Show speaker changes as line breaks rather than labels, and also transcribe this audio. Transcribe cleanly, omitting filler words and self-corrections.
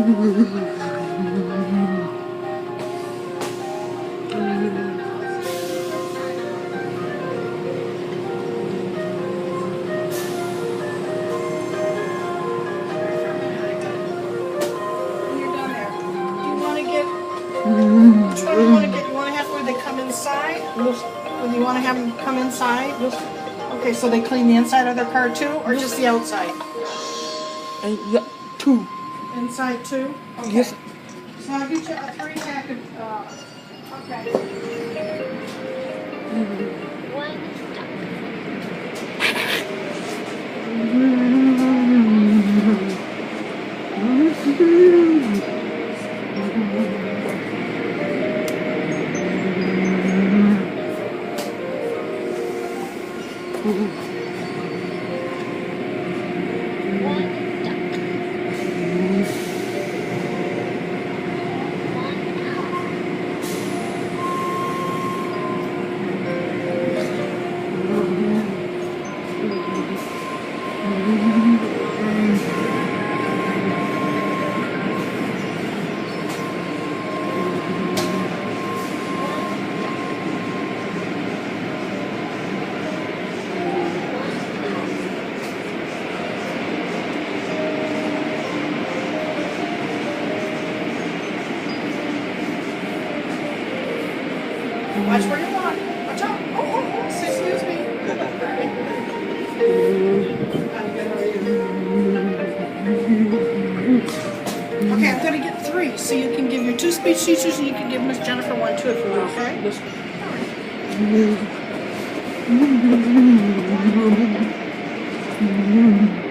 Which one do you want to get? You want to have where they come inside? Or do you want to have them come inside? Okay, so they clean the inside of their car too, or just the outside?
Yeah, two.
Inside too? Okay.
Yes.
So I'll get you a 3-pack of, okay. Watch where you walk. Watch out. Oh, excuse me. Okay, I'm going to get 3, so you can give your 2 speech teachers and you can give Miss Jennifer 1 too if you want, okay?